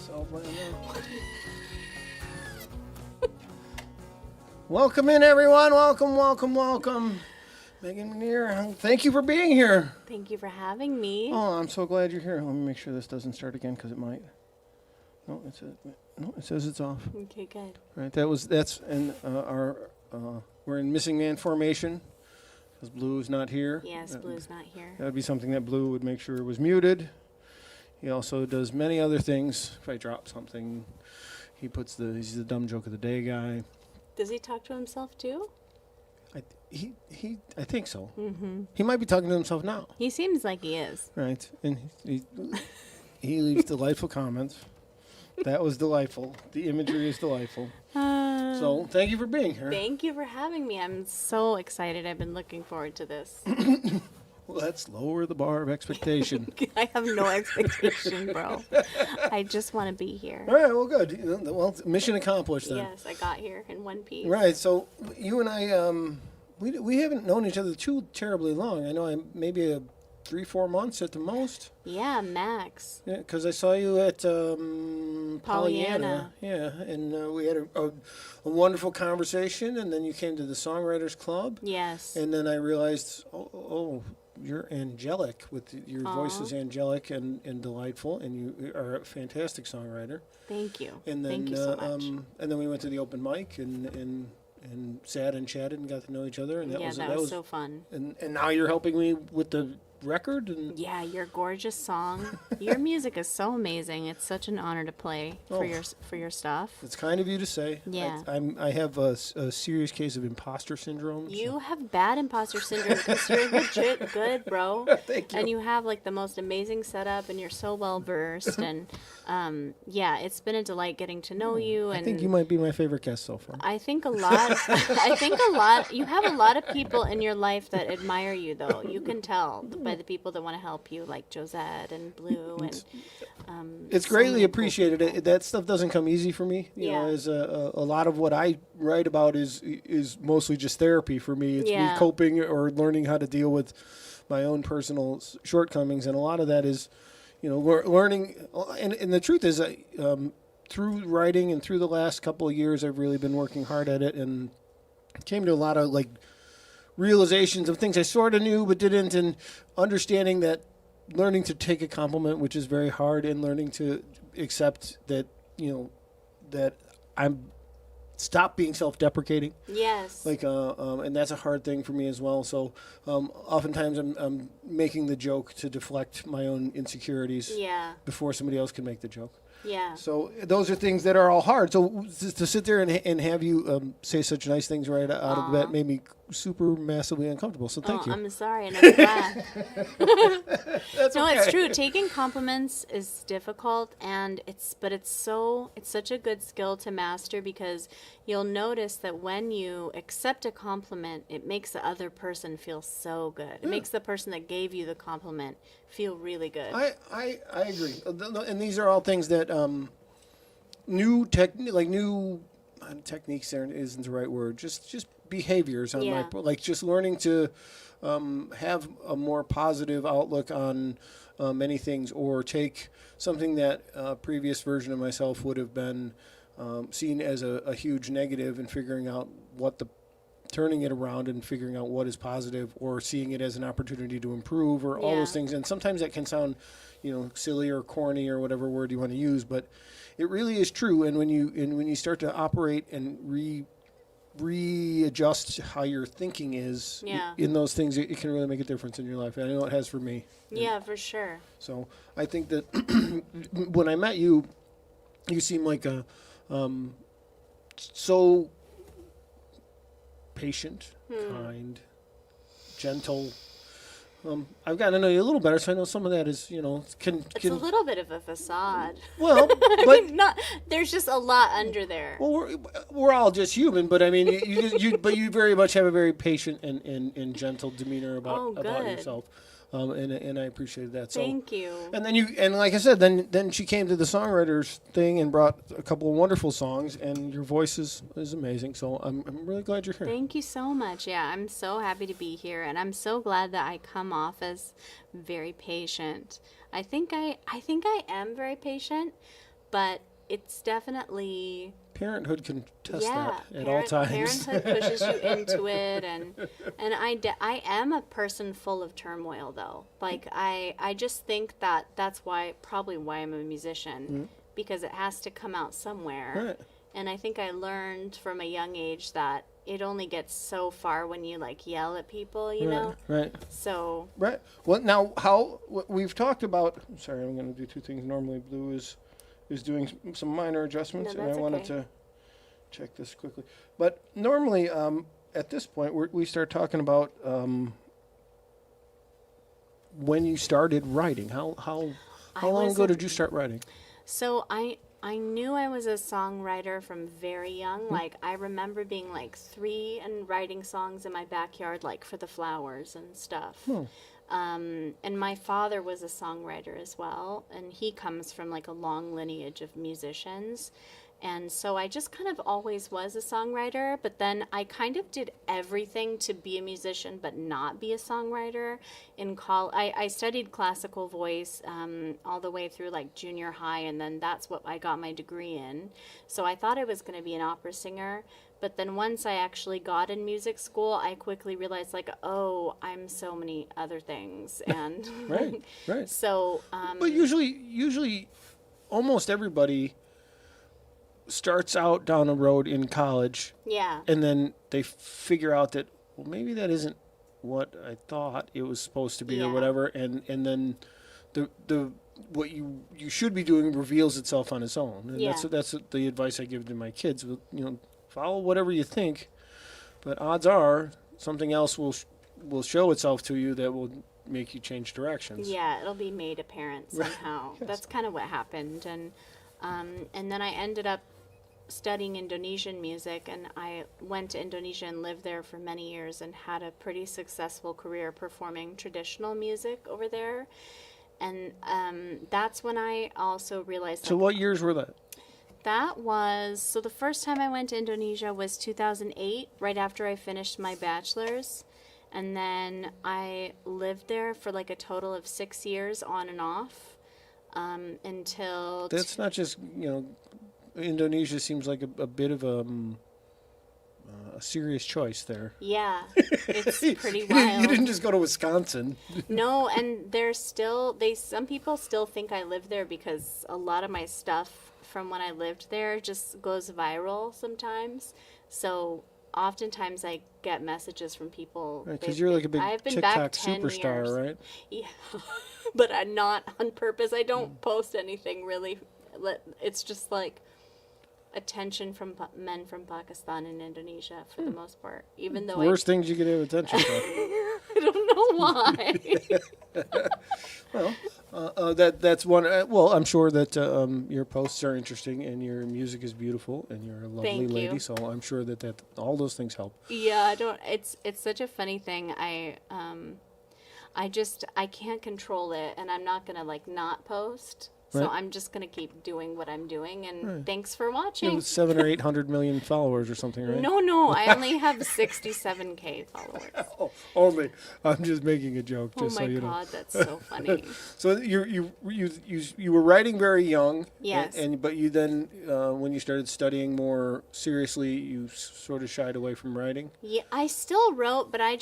myself right now. Welcome in, everyone. Welcome. Megan Muneer, thank you for being here. Thank you for having me. Oh, I'm so glad you're here. Let me make sure this doesn't start again because it might. No, it says it's off. Okay, good. Right, that's in we're in missing man formation because Blue is not here. Yes, Blue's not here. That would be something that Blue would make sure it was muted. He also does many other things. If I drop something, he's the dumb joke of the day guy. Does he talk to himself too? I think so. Mm-hmm. He might be talking to himself now. He seems like he is. Right, and he leaves delightful comments. That was delightful. The imagery is delightful. So thank you for being here. Thank you for having me. I'm so excited. I've been looking forward to this. Well, let's lower the bar of expectation. I have no expectation, bro. I just want to be here. All right, well, good. Well, mission accomplished then. Yes, I got here in one piece. Right, so you and I, we haven't known each other too terribly long. I know maybe 3-4 months at the most. Yeah, max. Yeah, because I saw you at Pollyanna. Yeah, and we had a wonderful conversation, and then you came to the Songwriters Club. Yes. And then I realized, oh, you're angelic. Your voice is angelic and delightful, and you are a fantastic songwriter. Thank you. And then, Thank you so much. And then we went to the open mic and sat and chatted and got to know each other. And that was so fun. And now you're helping me with the record. And yeah, your gorgeous song. Your music is so amazing. It's such an honor to play for your stuff. It's kind of you to say. Yeah. I have a serious case of imposter syndrome. You have bad imposter syndrome because you're legit good, bro. Thank you. And you have like the most amazing setup, and you're so well versed. And yeah, it's been a delight getting to know you. And I think you might be my favorite guest so far. I think a lot. You have a lot of people in your life that admire you, though. You can tell by the people that want to help you, like Josette and Blue, and it's greatly appreciated. Cool. That stuff doesn't come easy for me. You know, as a lot of what I write about is mostly just therapy for me. It's me coping or learning how to deal with my own personal shortcomings, and a lot of that is, learning. And the truth is, through writing and through the last couple of years, I've really been working hard at it, and came to a lot of realizations of things I sort of knew but didn't, and understanding that learning to take a compliment, which is very hard, and learning to accept that, that I'm stop being self-deprecating. Yes. And that's a hard thing for me as well. So oftentimes I'm making the joke to deflect my own insecurities before somebody else can make the joke. Yeah. So those are things that are all hard. So to sit there and have you say such nice things right out of the bat made me super massively uncomfortable. So thank you. I'm sorry. I never laughed. That's no, okay. It's true. Taking compliments is difficult, and it's such a good skill to master, because you'll notice that when you accept a compliment, it makes the other person feel so good. It makes the person that gave you the compliment feel really good. I agree. And these are all things that new techniques isn't the right word. Just behaviors on my just learning to have a more positive outlook on many things, or take something that a previous version of myself would have been seen as a huge negative, and figuring out turning it around and figuring out what is positive, or seeing it as an opportunity to improve, or all those things. And sometimes that can sound, silly or corny or whatever word you want to use, but it really is true. And when you start to operate and readjust how your thinking is in those things, it can really make a difference in your life. And I know it has for me. Yeah, for sure. So I think that when I met you, you seem like a so patient, kind, gentle. I've gotten to know you a little better, so I know some of that is, It's a little bit of a facade. Well, but there's just a lot under there. Well, we're all just human, but I mean, you very much have a very patient and gentle demeanor about yourself. And I appreciated that. So, thank you. And then like I said, then she came to the songwriters thing and brought a couple of wonderful songs, and your voice is amazing. So I'm really glad you're here. Thank you so much. Yeah, I'm so happy to be here, and I'm so glad that I come off as very patient. I think I am very patient, but it's definitely parenthood can test yeah, that at all times. Parenthood pushes you into it, and I am a person full of turmoil though. Like I just think that that's probably why I'm a musician, because it has to come out somewhere. Right. And I think I learned from a young age that it only gets so far when you like yell at people, you know? Right. So Right. Well, now we've talked about. Sorry, I'm going to do two things. Normally, Blue is doing some minor adjustments, No, and I that's wanted okay. to check this quickly. But normally, at this point, we start talking about when you started writing. How long ago did you start writing? So I knew I was a songwriter from very young. Like I remember being like 3 and writing songs in my backyard, like for the flowers and stuff. And my father was a songwriter as well, and he comes from like a long lineage of musicians. And so I just kind of always was a songwriter, but then I kind of did everything to be a musician but not be a songwriter. In college, I studied classical voice all the way through like junior high, and then that's what I got my degree in. So I thought I was going to be an opera singer, but then once I actually got in music school, I quickly realized like, oh, I'm so many other things. And Right. So But usually, almost everybody starts out down a road in college, yeah. and then they figure out that, well, maybe that isn't what I thought it was supposed to be, or whatever, and then the what you should be doing reveals itself on its own. And that's the advice I give to my kids. Follow whatever you think, but odds are something else will show itself to you that will make you change directions. Yeah, it'll be made apparent somehow. Yes. That's kind of what happened, and then I ended up studying Indonesian music, and I went to Indonesia and lived there for many years and had a pretty successful career performing traditional music over there. And that's when I also realized. So what years were that? So the first time I went to Indonesia was 2008, right after I finished my bachelor's. And then I lived there for like a total of 6 years on and off until... That's not just, Indonesia seems like a bit of a serious choice there. Yeah, it's pretty wild. You didn't just go to Wisconsin. No, and some people still think I live there because a lot of my stuff from when I lived there just goes viral sometimes. So oftentimes I get messages from people. Right, because you're like a big I've been TikTok back 10 superstar, years. right? Yeah, but I'm not on purpose. I don't post anything really. It's just like attention from men from Pakistan and Indonesia for the most part. Even though Worst things you could have attention from. I don't know why. Well, that's one. Well, I'm sure that your posts are interesting and your music is beautiful and you're a lovely Thank lady. you. So I'm sure that all those things help. Yeah, I don't. It's such a funny thing. I can't control it, and I'm not gonna like not post. So Right. I'm just gonna keep doing what I'm doing, and thanks for watching. 700 or 800 million followers or something, right? No, I only have 67K followers. Oh, only. I'm just making a joke. Oh Just my so you know. god, that's so funny. So you were writing very young. Yes. But you then when you started studying more seriously, you sort of shied away from writing. Yeah, I still wrote, but I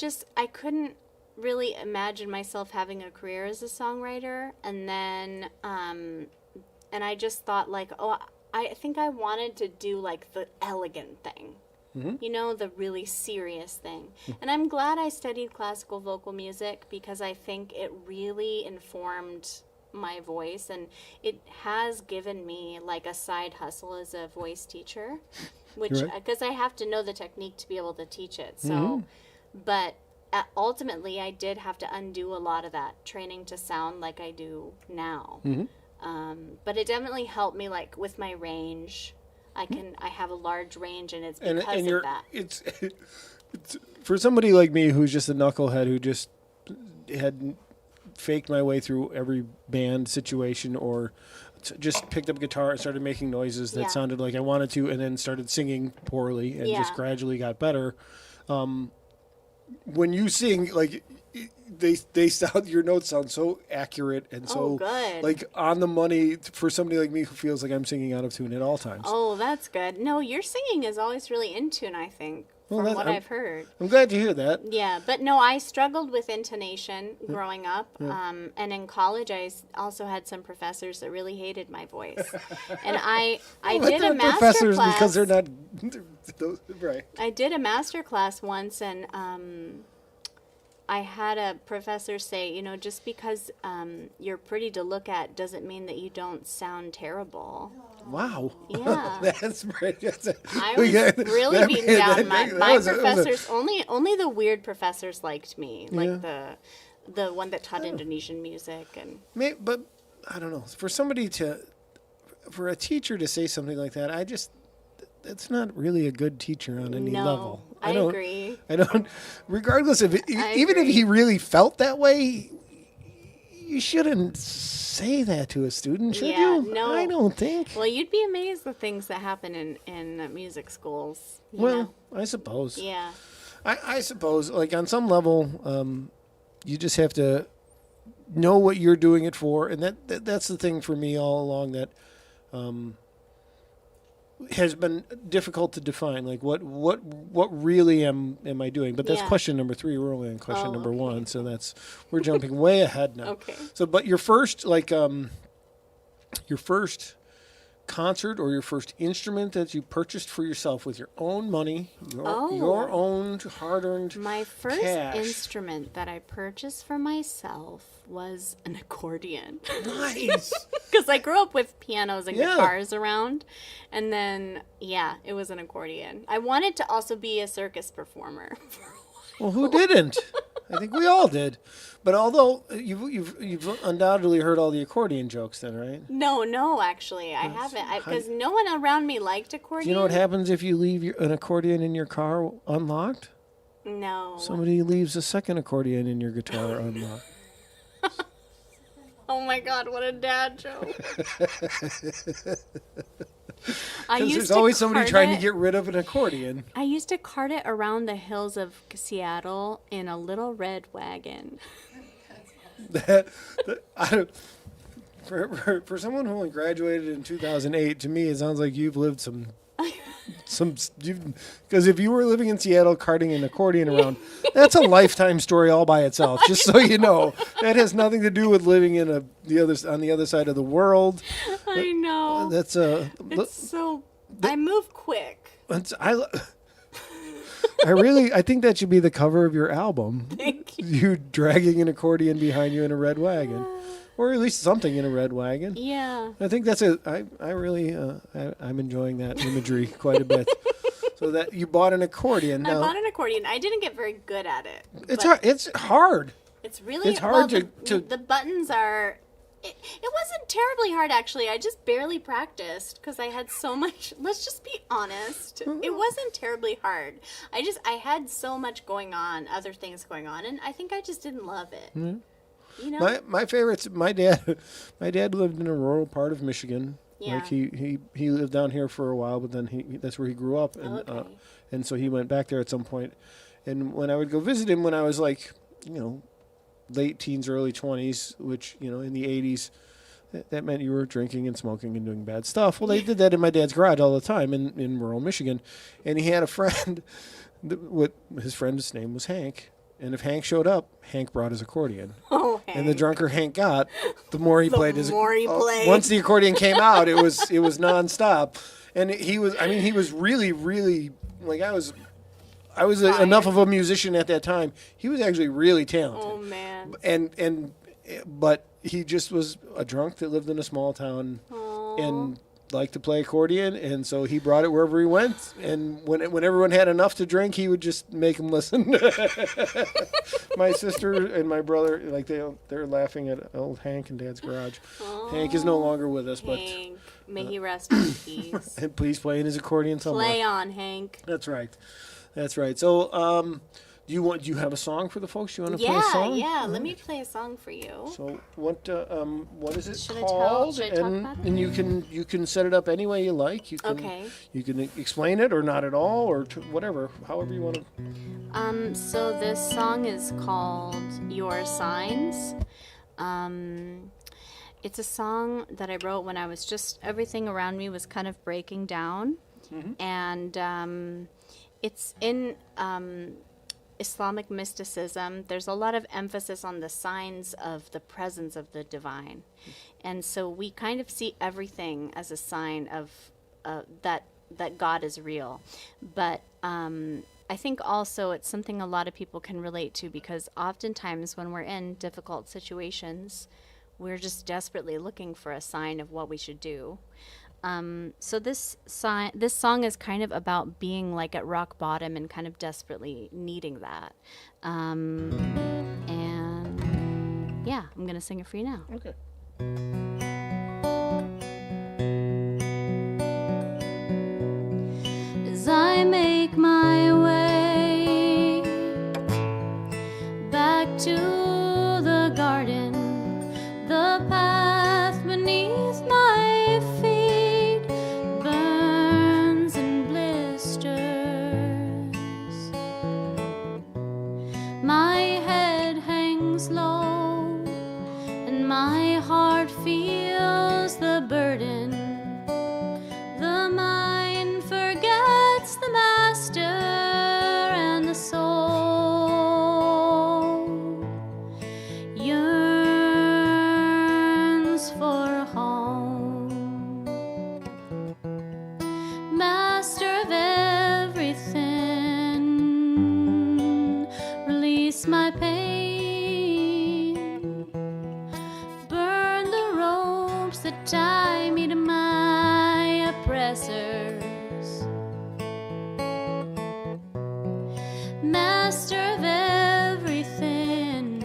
couldn't really imagine myself having a career as a songwriter. And then, and I just thought like, oh, I think I wanted to do like the elegant thing, the really serious thing. And I'm glad I studied classical vocal music because I think it really informed my voice, and it has given me like a side hustle as a voice teacher, which because I have to know the technique to be able to teach it. So, but ultimately I did have to undo a lot of that training to sound like I do now. But it definitely helped me like with my range. I have a large range, and it's because of that. It's for somebody like me who's just a knucklehead who just had faked my way through every band situation or just picked up a guitar and started making noises that sounded like I wanted to, and then started singing poorly and just gradually got better. When you sing, like, they sound, your notes sound so accurate and so good. like on the money for somebody like me who feels like I'm singing out of tune at all times. Oh, that's good. No, your singing is always really in tune, I think, from what I've heard. I'm glad to hear that. Yeah, but no, I struggled with intonation growing up, and in college I also had some professors that really hated my voice, and I did a master professors class because they're not right. I did a master class once, and I had a professor say, you know, just because you're pretty to look at doesn't mean that you don't sound terrible. Wow. Yeah. That's right. I was really beaten down. My professors, only the weird professors liked me, like the one that taught Indonesian music. And but I don't know. For a teacher to say something like that, that's not really a good teacher on any level. I agree. I don't, regardless of it, even if he really felt that way, you shouldn't say that to a student, should you? No. I don't think. Well, you'd be amazed the things that happen in music schools. You know? I suppose. Yeah. I suppose, like on some level, you just have to know what you're doing it for, and that's the thing for me all along that has been difficult to define. Like what really am I doing? But that's question number 3. We're only on question number 1, so we're jumping way ahead now. Okay. So, but your first concert or your first instrument that you purchased for yourself with your own money, your own hard-earned My first cash. instrument that I purchased for myself was an accordion. Nice. Because I grew up with pianos and guitars around, and then it was an accordion. I wanted to also be a circus performer. Well, who didn't? I think we all did. But although you've undoubtedly heard all the accordion jokes, then, right? No, actually, I haven't. Because no one around me liked accordion. Do you know what happens if you leave an accordion in your car unlocked? No. Somebody leaves a second accordion in your guitar unlocked. Oh my God, what a dad joke. There's always somebody trying to get rid of an accordion. I used to cart it around the hills of Seattle in a little red wagon. For someone who only graduated in 2008, to me it sounds like you've lived some because if you were living in Seattle carting an accordion around, that's a lifetime story all by itself. Just so you know, that has nothing to do with living in on the other side of the world. I know. I move quick. I think that should be the cover of your album. Thank you. You dragging an accordion behind you in a red wagon. Or at least something in a red wagon. Yeah. I think I'm enjoying that imagery quite a bit. So that you bought an accordion. I bought an accordion. I didn't get very good at it. It's hard. It's really hard the buttons are. It wasn't terribly hard, actually. I just barely practiced because I had so much. Let's just be honest. It wasn't terribly hard. I had so much going on, other things going on, and I think I just didn't love it. Mm-hmm. You know? My favorites. My dad lived in a rural part of Michigan. Yeah. Like he lived down here for a while, but then that's where he grew up, and and so he went back there at some point. And when I would go visit him when I was like, late teens, early 20s, which in the 80s, that meant you were drinking and smoking and doing bad stuff. Well, they did that in my dad's garage all the time in rural Michigan, and he had a friend. His friend's name was Hank. And if Hank showed up, Hank brought his accordion. Oh, Hank. And the drunker Hank got, the more he played. Once the accordion came out, it was nonstop. And he was really, really, like I was enough of a musician at that time. He was actually really talented. Oh man. But he just was a drunk that lived in a small town. Aww. And liked to play accordion, and so he brought it wherever he went, and when everyone had enough to drink, he would just make them listen. My sister and my brother, like they're laughing at old Hank in Dad's garage. Aww. Hank is no longer with us, Hank, may he rest in peace. And please play in his accordion somewhere. Play on, Hank. That's right. So Do you have a song for the folks? You want to play a song? Yeah. Let me play a song for you. So what is it Should called? I talk about it? And you can set it up any way you like. You can Okay. you can explain it or not at all or whatever, however you want to. So this song is called Your Signs. It's a song that I wrote when I was just, everything around me was kind of breaking down. And it's in Islamic mysticism. There's a lot of emphasis on the signs of the presence of the divine. And so we kind of see everything as a sign of that God is real. But I think also it's something a lot of people can relate to, because oftentimes when we're in difficult situations, we're just desperately looking for a sign of what we should do. So this song is kind of about being like at rock bottom and kind of desperately needing that. And yeah, I'm gonna sing it for you now. Okay. As I make my way back to the garden, the path beneath my feet burns and blisters. My head hangs low and my heart feels the burden. The mind forgets the master, and the soul yearns for home. Master of everything, release my pain. Burn the ropes that tie me to my oppressors. Master of everything,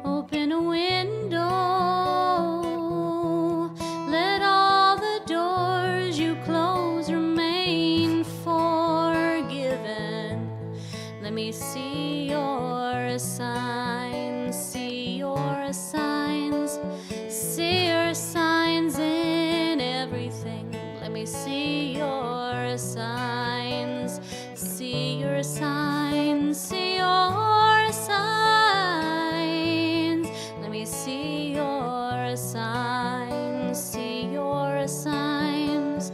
open a window. Let all the doors you close remain forgiven. Let me see your signs, see your signs, see your signs in everything. Let me see your signs, see your signs, see your signs. Let me see your signs, see your signs,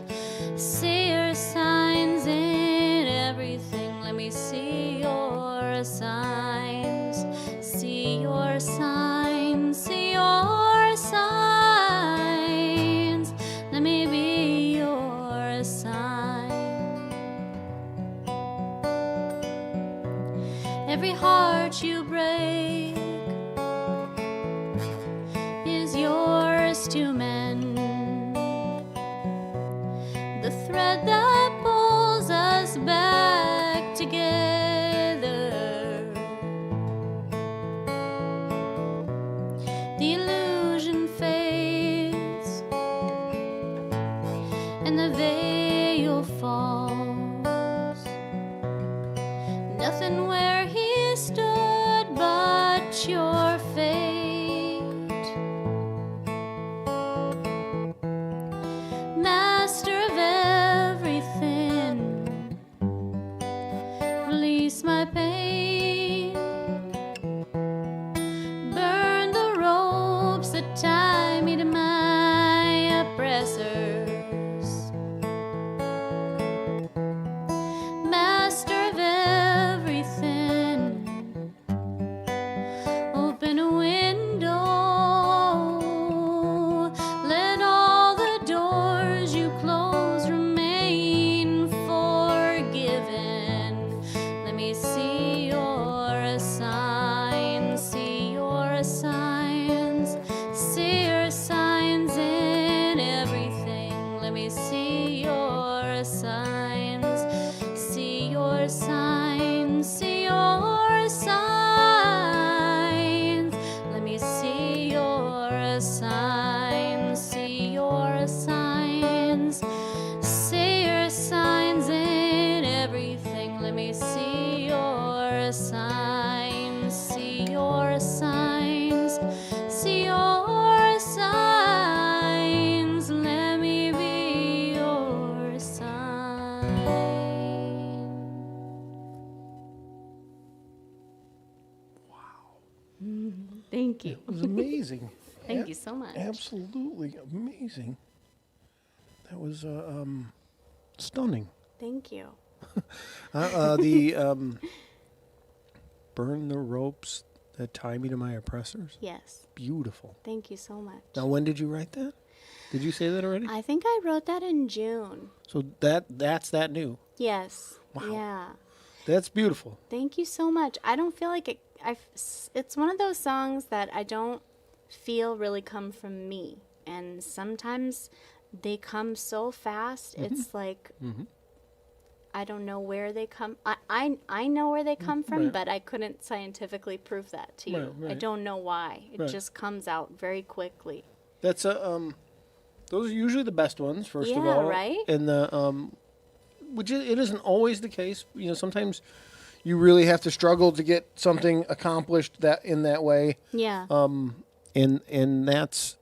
see your signs in everything. Let me see your signs, see your signs, see your signs. Let me be your sign. Every heart you break is yours to mend. The thread that pulls us back together. The illusion fades and the veil falls. Nothing where he stood but your fate. Master of everything, release my pain. Burn the ropes that tie me to my oppressors. Master of everything, Thank you. It was amazing. Thank you so much. Absolutely amazing. That was stunning. Thank you. The burn the ropes that tie me to my oppressors. Yes. Beautiful. Thank you so much. Now, when did you write that? Did you say that already? I think I wrote that in June. So that's that new. Yes. Wow. Yeah. That's beautiful. Thank you so much. I don't feel like it. It's one of those songs that I don't feel really come from me, and sometimes they come so fast. Mm-hmm. It's like I don't know where they come. I know where they come from, right. But I couldn't scientifically prove that to you. Right. I don't know why. It just comes out very quickly. That's those are usually the best ones. First of all, yeah, right. And which it isn't always the case. You know, sometimes you really have to struggle to get something accomplished that in that way. Yeah. And that's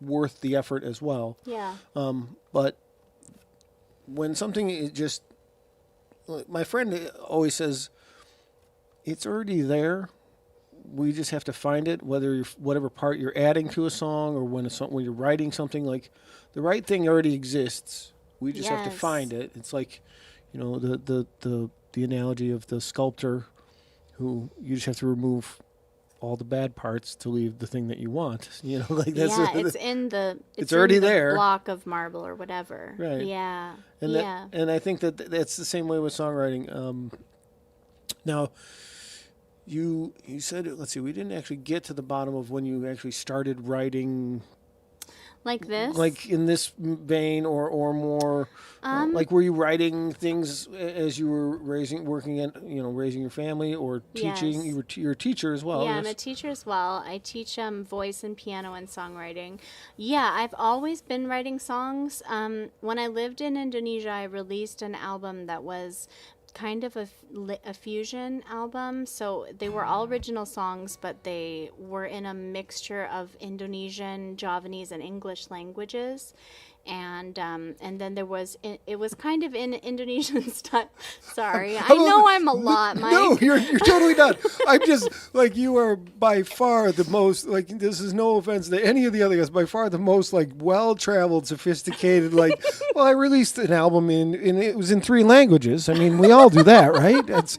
worth the effort as well. Yeah. But when something is just, my friend always says, it's already there. We just have to find it, whatever part you're adding to a song or when you're writing something, like the right thing already exists. We just have to find it. It's like, you know, the analogy of the sculptor who you just have to remove all the bad parts to leave the thing that you want. You know, like that's it's already in the there. Block of marble or whatever. Right. Yeah. And and I think that's the same way with songwriting. Now, you said, let's see, we didn't actually get to the bottom of when you actually started writing. Like this? Like in this vein or more, like were you writing things as you were raising your family or teaching? Yes. You're a teacher as well. Yeah, I'm a teacher as well. I teach voice and piano and songwriting. Yeah, I've always been writing songs. When I lived in Indonesia, I released an album that was kind of a fusion album. So they were all original songs, but they were in a mixture of Indonesian, Javanese, and English languages. And then it was kind of in Indonesian style. Sorry, I know I'm a lot, Mike. No, you're totally not. I'm just like, you are by far the most, like, this is no offense to any of the other guys, by far the most like well-traveled, sophisticated, like, well, I released an album in it was in 3 languages. I mean, we all do that, right? That's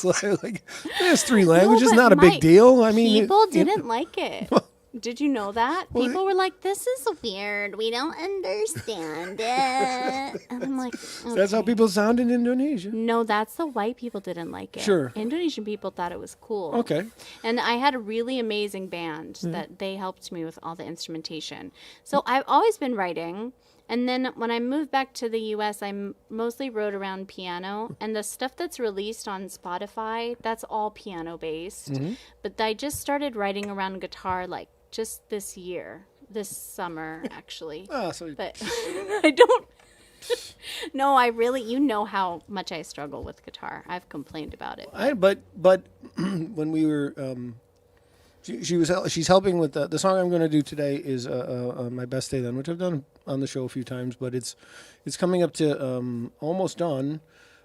like there's 3 languages, not a big deal. I mean, people didn't like it. Did you know that? People were like, this is weird. We don't understand it. And I'm like, okay. That's how people sound in Indonesia. No, that's the white people didn't like it. Sure. Indonesian people thought it was cool. Okay. And I had a really amazing band that they helped me with all the instrumentation. So I've always been writing. And then when I moved back to the U.S., I mostly wrote around piano. And the stuff that's released on Spotify, that's all piano-based. Mm-hmm. But I just started writing around guitar, like, just this summer, actually. But I don't. No, I really, you know how much I struggle with guitar. I've complained about it. But when we were, she's helping with the song I'm going to do today is My Best Day Then, which I've done on the show a few times, but it's coming up to almost done.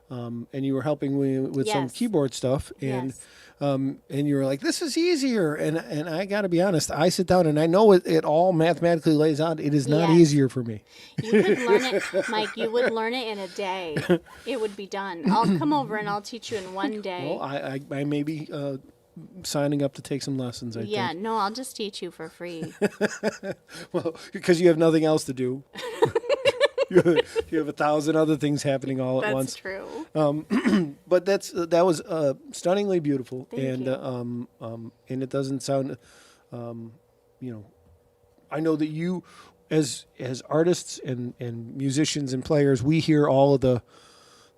And you were helping me with some keyboard stuff, and and you were like, "This is easier." And I got to be honest, I sit down and I know it all mathematically lays out. It is not easier for me. You could learn it, Mike. You would learn it in a day. It would be done. I'll come over and I'll teach you in one day. Well, I may be signing up to take some lessons. I think. No, I'll just teach you for free. Well, because you have nothing else to do. You have 1,000 other things happening all at once. That's true. But that was stunningly beautiful. Thank you. And it doesn't sound, I know that you, as artists and musicians and players, we hear all of the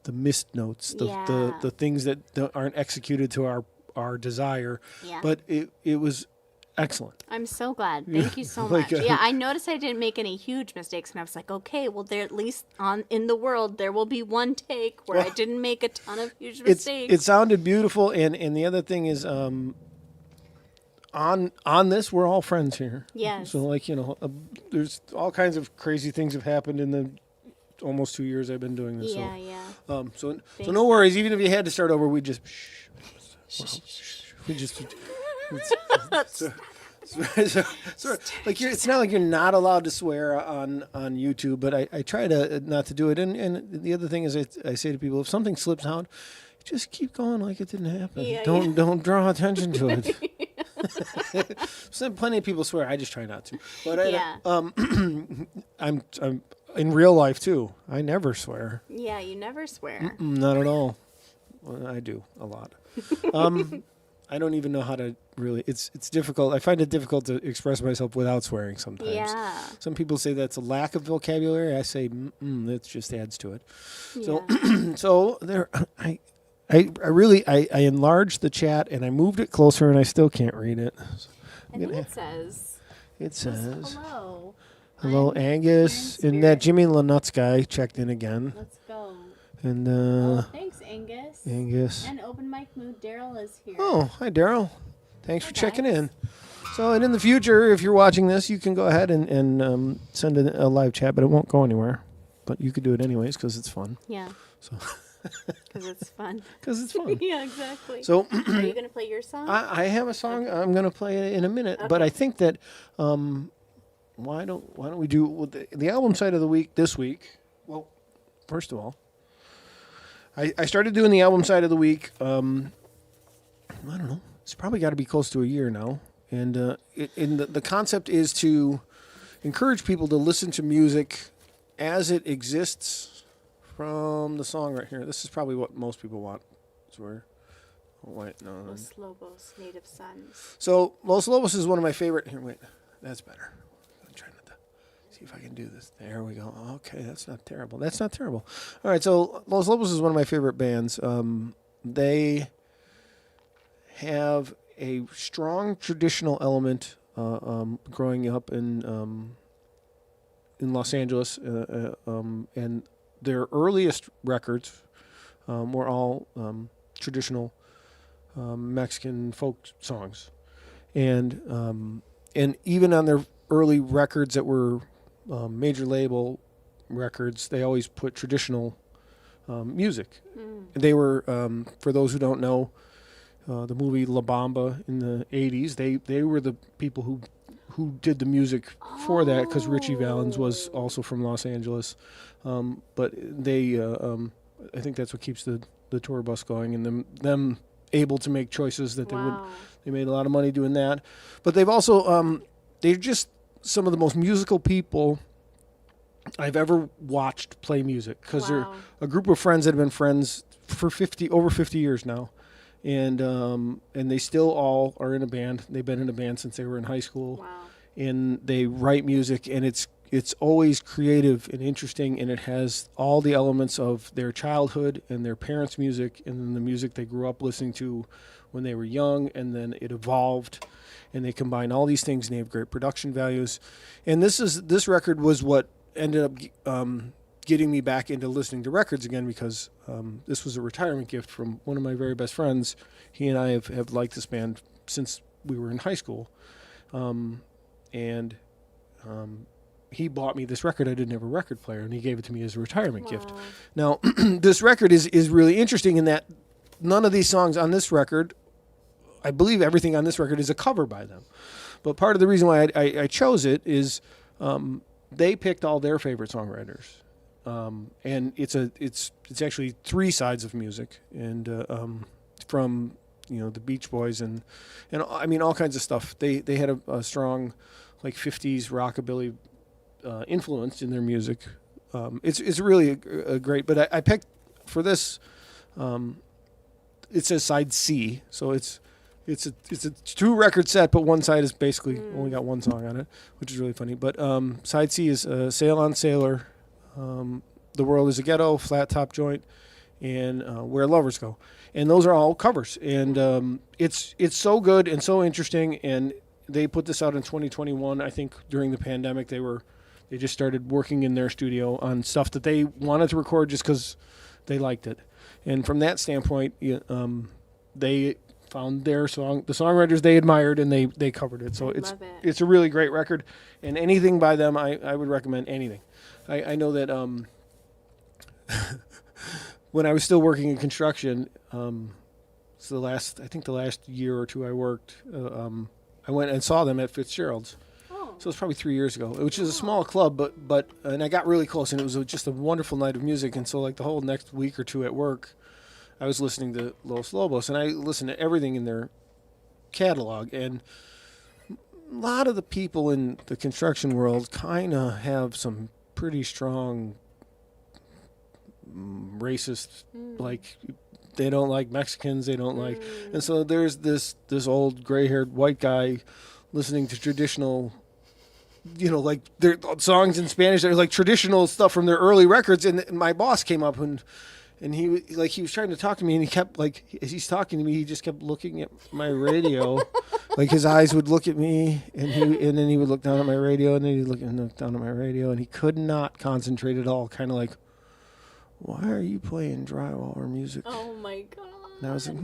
missed notes, the things that aren't executed to our desire. Yeah. But it was excellent. I'm so glad. Thank you so much. Yeah, I noticed I didn't make any huge mistakes, and I was like, okay, well, there at least in the world there will be one take where I didn't make a ton of huge mistakes. It sounded beautiful, and the other thing is, on this, we're all friends here. Yes. So there's all kinds of crazy things have happened in the almost 2 years I've been doing this. Yeah. So no worries. Even if you had to start over, we just. We just like it's not like you're not allowed to swear on YouTube, but I try to not to do it. And the other thing is I say to people, if something slips out, just keep going like it didn't happen. Don't draw attention to it. So plenty of people swear. I just try not to. But I'm in real life too. I never swear. Yeah, you never swear. Not at all. Well, I do a lot. I don't even know how to really. It's difficult. I find it difficult to express myself without swearing sometimes. Yeah. Some people say that's a lack of vocabulary. I say that just adds to it. Yeah. So so there. I enlarged the chat and I moved it closer and I still can't read it. So I think it says. It says. Hello. Hello, Angus, and that Jimmy Lanuts guy checked in again. Let's go. And thanks, Angus. Angus. And Open Mic Mood, Daryl is here. Oh, hi, Daryl. Thanks for checking in. So, and in the future, if you're watching this, you can go ahead and send a live chat, but it won't go anywhere. But you could do it anyways because it's fun. Yeah. So. Because it's fun. Because it's fun. Yeah, exactly. So, are you going to play your song? I have a song. Okay. I'm going to play it in a minute. Okay. But I think that why don't we do the album side of the week this week? Well, first of all, I started doing the album side of the week. I don't know. It's probably got to be close to a year now. And the concept is to encourage people to listen to music as it exists from the song right here. This is probably what most people want. Oh, wait, no. Los Lobos, Native Sons. So Los Lobos is one of my favorite. Here, wait. That's better. I'm trying to see if I can do this. There we go. Okay, that's not terrible. All right, so Los Lobos is one of my favorite bands. They have a strong traditional element growing up in Los Angeles, and their earliest records were all traditional Mexican folk songs, and even on their early records that were major label records, they always put traditional music. They were, for those who don't know, the movie La Bamba in the 80s, they were the people who did the music for that, because Richie Valens was also from Los Angeles. But they, I think that's what keeps the tour bus going, and them able to make choices that they made a lot of money doing that. But they've also, they're just some of the most musical people I've ever watched play music, because they're a group of friends that have been friends for over 50 years now. And they still all are in a band. They've been in a band since they were in high school. Wow. And they write music, and it's always creative and interesting, and it has all the elements of their childhood and their parents' music, and then the music they grew up listening to when they were young, and then it evolved, and they combine all these things, and they have great production values. And this record was what ended up getting me back into listening to records again, because this was a retirement gift from one of my very best friends. He and I have liked this band since we were in high school. And he bought me this record. I didn't have a record player, and he gave it to me as a retirement gift. Now, this record is really interesting in that none of these songs on this record, I believe everything on this record is a cover by them. But part of the reason why I chose it is they picked all their favorite songwriters. And it's actually three sides of music, and from the Beach Boys and I mean all kinds of stuff. They had a strong like 50s rockabilly influence in their music. It's really a great. But I picked for this. It says side C, so it's a 2-record set, but one side is basically only got one song on it, which is really funny. But side C is Sail on Sailor, The World is a Ghetto, Flat Top Joint, and Where Lovers Go. And those are all covers. And it's so good and so interesting. And they put this out in 2021. I think during the pandemic, they just started working in their studio on stuff that they wanted to record just because they liked it. And from that standpoint, they found the songwriters they admired, and they covered it. So it's a really great record. And anything by them, I would recommend anything. I know that when I was still working in construction, So I think the last year or two I worked, I went and saw them at Fitzgerald's. Oh. So it was probably 3 years ago, which is a small club, but and I got really close, and it was just a wonderful night of music. And so like the whole next week or two at work, I was listening to Los Lobos, and I listened to everything in their catalog. And a lot of the people in the construction world kind of have some pretty strong racist, like they don't like Mexicans, they don't like, and so there's this old gray-haired white guy listening to traditional, like their songs in Spanish. They're like traditional stuff from their early records. And my boss came up and he was trying to talk to me, and he kept as he's talking to me, he just kept looking at my radio. Like his eyes would look at me, and then he would look down at my radio, and then he'd look down at my radio, and he could not concentrate at all. Kind of like, why are you playing drywall or music? Oh my God. And I was like,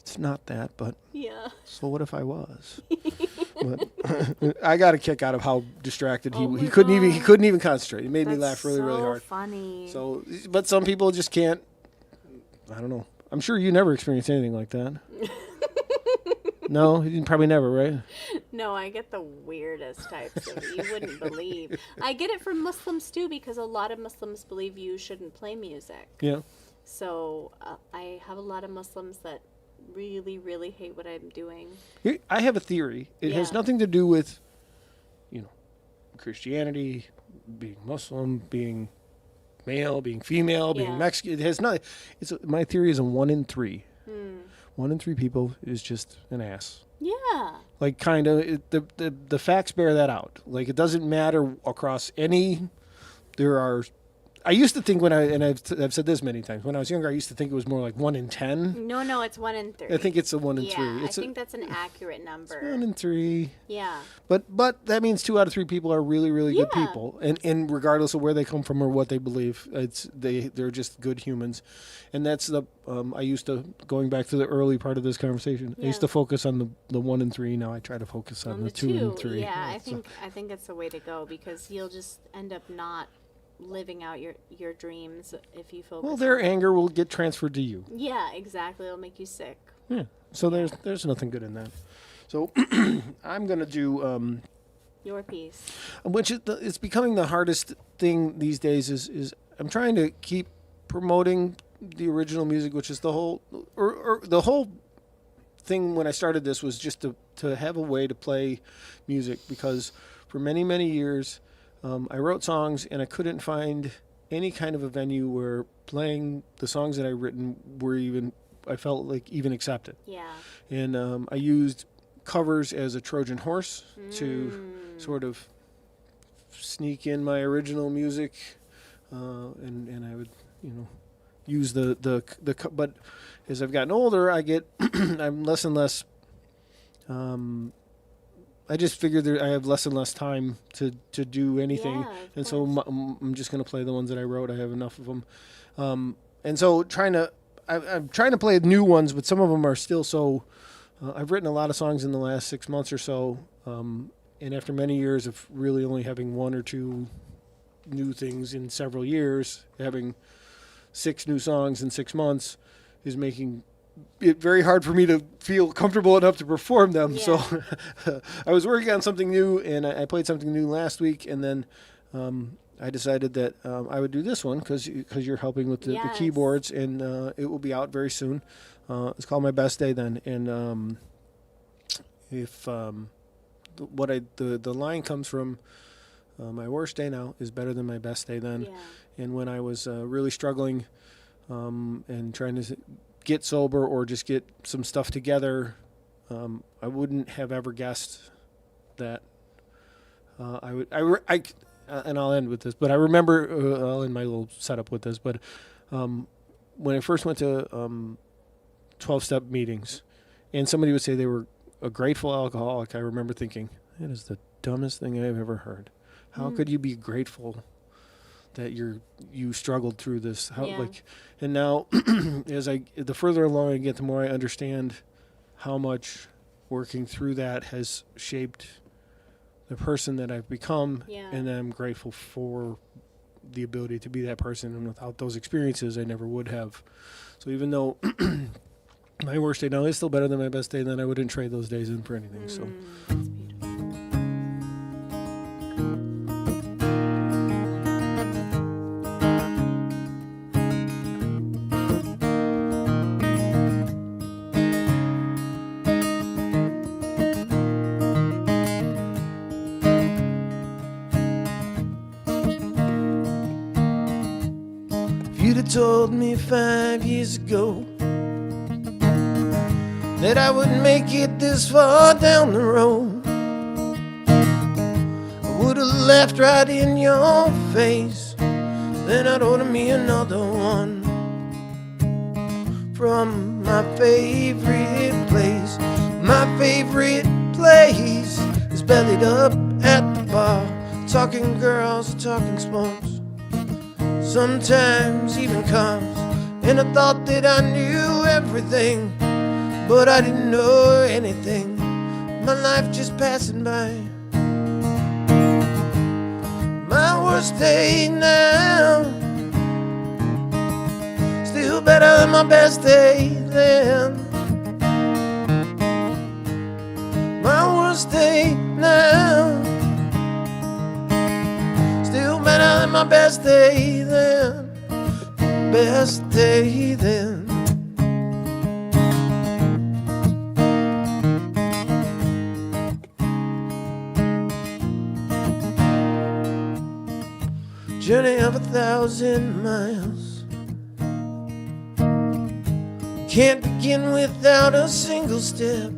it's not that, but yeah. So what if I was? But I got a kick out of how distracted he couldn't even concentrate. It made me laugh really, really hard. Funny. So, but some people just can't. I don't know. I'm sure you never experienced anything like that. No, you probably never, right? No, I get the weirdest types of you wouldn't believe. I get it from Muslims too, because a lot of Muslims believe you shouldn't play music. Yeah. So I have a lot of Muslims that really, really hate what I'm doing. I have a theory. It has nothing to do with, Christianity, being Muslim, being male, being female, being Mexican. It has nothing. My theory is a 1 in 3. 1 in 3 people is just an ass. Yeah. Like, kind of, the facts bear that out. Like, it doesn't matter across any. I used to think I've said this many times, when I was younger, I used to think it was more like 1 in 10. No, it's 1 in 3. I think it's a 1 in 3. Yeah, I think that's an accurate number. It's 1 in 3. Yeah. But that means 2 out of 3 people are really, really good people, and regardless of where they come from or what they believe, they're just good humans, and that's I used to, going back to the early part of this conversation, I used to focus on the 1 in 3. Now I try to focus on the 2 and 3. Yeah, I think it's the way to go, because you'll just end up not living out your dreams if you focus. Well, their anger will get transferred to you. Yeah, exactly. It'll make you sick. Yeah. So there's nothing good in that. So I'm gonna do your piece, which it's becoming the hardest thing these days. Is I'm trying to keep promoting the original music, which is the whole the whole thing. When I started this was just to have a way to play music, because for many, many years I wrote songs and I couldn't find any kind of a venue where playing the songs that I written were I felt like even accepted. Yeah. And I used covers as a Trojan horse to sort of sneak in my original music, and I would use but as I've gotten older, I'm less and less. I just figured that I have less and less time to do anything, and so I'm just going to play the ones that I wrote. I have enough of them, and so I'm trying to play new ones, but some of them are still so. I've written a lot of songs in the last 6 months or so, and after many years of really only having 1 or 2 new things in several years, having 6 new songs in 6 months is making it very hard for me to feel comfortable enough to perform them. Yeah. So I was working on something new, and I played something new last week, and then I decided that I would do this one because you're helping with the keyboards, and it will be out very soon. It's called My Best Day Then, and the line comes from my worst day now is better than my best day then. Yeah. And when I was really struggling and trying to get sober or just get some stuff together, I wouldn't have ever guessed that and I'll end with this, but I remember I'll end my little setup with this, but when I first went to 12-step meetings and somebody would say they were a grateful alcoholic, I remember thinking, that is the dumbest thing I've ever heard. How could you be grateful that you struggled through this? And now the further along I get, the more I understand how much working through that has shaped the person that I've become, and I'm grateful for the ability to be that person, and without those experiences I never would have. So even though My worst day now is still better than my best day, and then I wouldn't trade those days in for anything. So. That's beautiful. If you'd have told me 5 years ago that I wouldn't make it this far down the road, I would have laughed right in your face. Then I'd order me another one from my favorite place. My favorite place is bellied up at the bar, talking girls, talking sports, sometimes even cars. And I thought that I knew everything, but I didn't know anything. My life just passing by. My worst day now, still better than my best day then. My worst day now, still better than my best day then. Best day then. Journey of 1,000 miles, can't begin without a single step.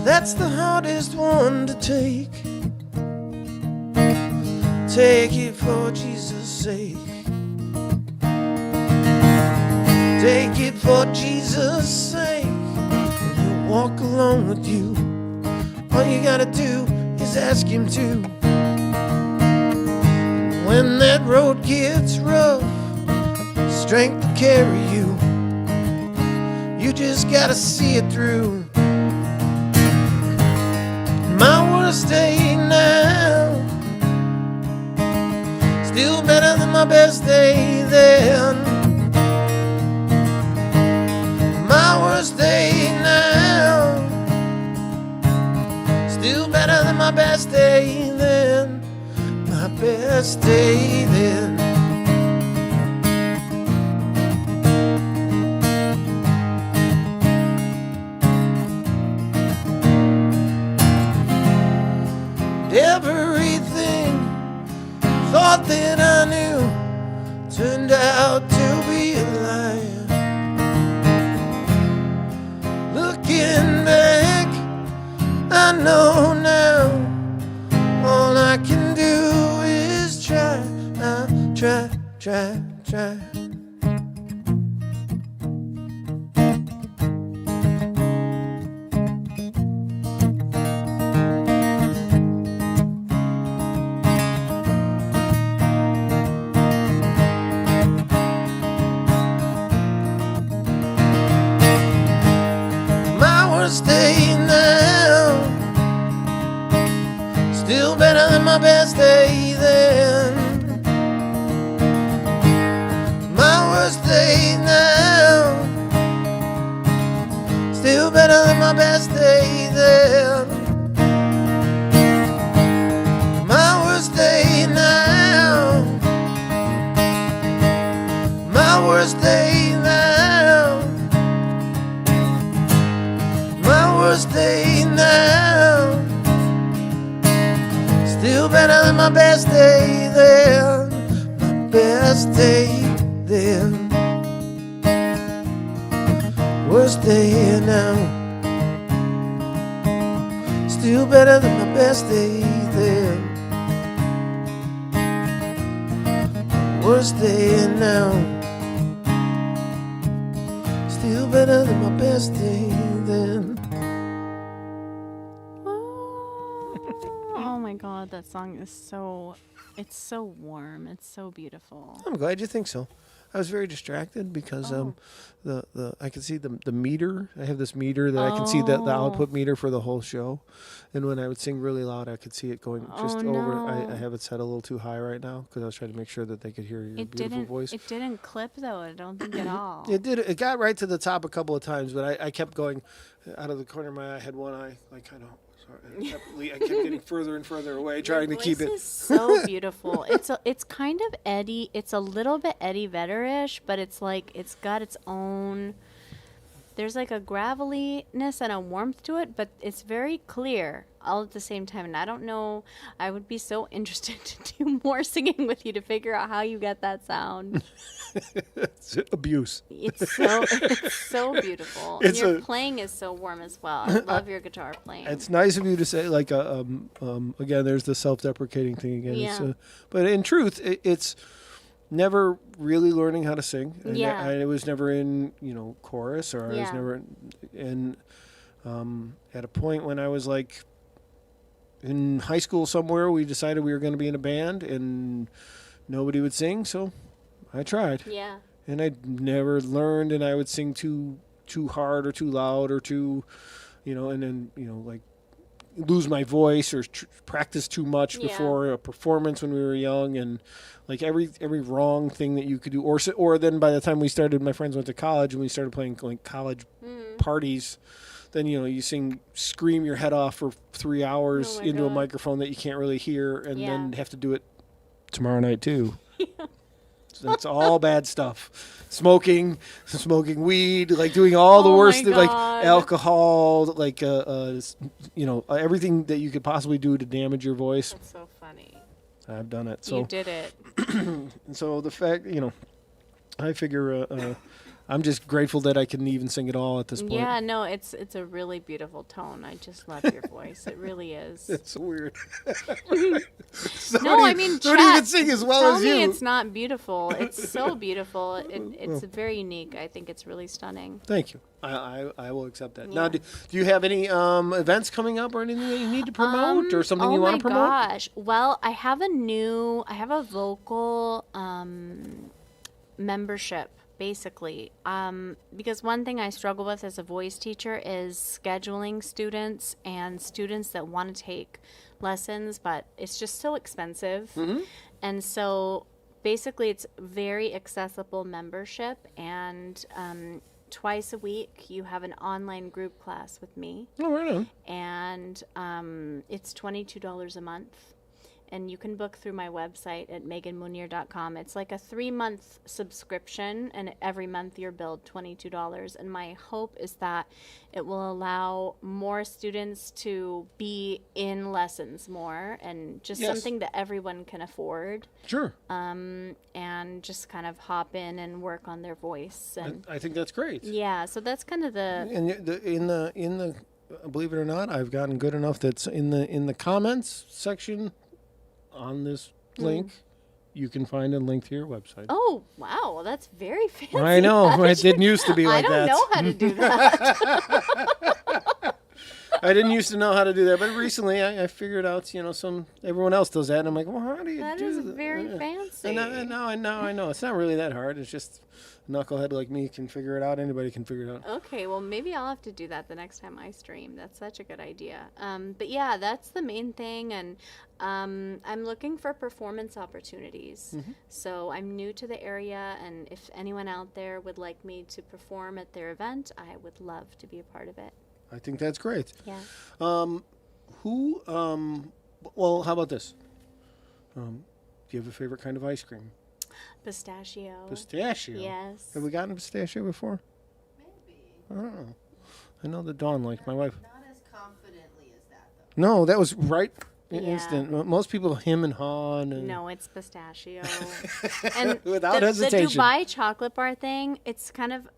That's the hardest one to take. Take it for Jesus' sake. Take it for Jesus' sake. And he'll walk along with you. All you gotta do is ask him to. When that road gets rough, strength to carry you. You just gotta see it through. My worst day now, still better than my best day then. My worst day now, still better than my best day then. My best day then. Everything thought that I knew turned out to be a lie. Looking back, I know now all I can do is try, try, try, try. Day now, still better than my best day then. My worst day now, still better than my best day then. My worst day now, my worst day now, worst day now, still better than my best day then. My best day then. Worst day now, still better than my best day then. Worst day now, still better than my best day then. Oh my god, that song is so It's so warm. It's so beautiful. I'm glad you think so. I was very distracted because I could see the meter. I have this meter that I can see the output meter for the whole show, and when I would sing really loud, I could see it going just over. I have it set a little too high right now because I was trying to make sure that they could hear your beautiful voice. It didn't clip though. I don't think at all. It did. It got right to the top a couple of times, but I kept going out of the corner of my eye. I had one eye like kind of. Sorry, I kept getting further and further away, trying to keep it. Your voice is so beautiful. It's kind of Eddie. It's a little bit Eddie Vedder-ish, but it's like it's got its own. There's like a graveliness and a warmth to it, but it's very clear all at the same time. And I don't know. I would be so interested to do more singing with you to figure out how you get that sound. It's abuse. It's so beautiful. And your playing is so warm as well. I love your guitar playing. It's nice of you to say, like, again, there's the self-deprecating thing again. Yeah. But in truth, it's never really learning how to sing. And I was never in, chorus, or I was never in, at a point when I was like in high school somewhere, we decided we were going to be in a band and nobody would sing. So I tried. Yeah. And I never learned, and I would sing too hard or too loud or too, and then, like lose my voice or practice too much before a performance when we were young, and like every wrong thing that you could do, or then by the time we started, my friends went to college and we started playing like college parties, then you scream your head off for 3 hours into a microphone that you can't really hear, and then have to do it tomorrow night too. So that's all bad stuff. Smoking weed, like doing all the worst, like alcohol, like everything that you could possibly do to damage your voice. That's so funny. I've done it. So you did it. And so the fact, I figure I'm just grateful that I can even sing at all at this point. Yeah, no, it's a really beautiful tone. I just love your voice. It really is. It's so weird. No, I mean, don't even sing as well as you. Tell me it's not beautiful. It's so beautiful. It's very unique. I think it's really stunning. Thank you. I will accept that. Yeah. Now, do you have any events coming up or anything that you need to promote or something you want to promote? Oh my gosh. Well, I have a vocal membership. Basically, because one thing I struggle with as a voice teacher is scheduling students that want to take lessons, but it's just so expensive. Mm-hmm. And so basically it's very accessible membership, and twice a week you have an online group class with me. Oh, right on. And it's $22 a month. And you can book through my website at meganmuneer.com. It's like a 3-month subscription, and every month you're billed $22. And my hope is that it will allow more students to be in lessons more, and just something that everyone can afford. Sure. And just kind of hop in and work on their voice. And I think that's great. Yeah, so that's kind of the. And in the believe it or not, I've gotten good enough that's in the comments section. On this link, you can find a link to your website. Oh, wow. That's very fancy. I know. It didn't used to be like that. I don't know how to do that. I didn't used to know how to do that, but recently I figured out, everyone else does that, and I'm like, well, how do you do that? That is very fancy. And I know. It's not really that hard. It's just a knucklehead like me can figure it out. Anybody can figure it out. Okay, well, maybe I'll have to do that the next time I stream. That's such a good idea. But yeah, that's the main thing, and I'm looking for performance opportunities. Mm-hmm. So I'm new to the area, and if anyone out there would like me to perform at their event, I would love to be a part of it. I think that's great. Yeah. Well, how about this? Do you have a favorite kind of ice cream? Pistachio. Pistachio? Yes. Have we gotten pistachio before? Maybe. I don't know. I know that Dawn liked, my wife. Not as confidently as that, though. No, that was right instant. Most people hem and haw. No, it's pistachio. And without hesitation. The Dubai chocolate bar thing, it's kind of...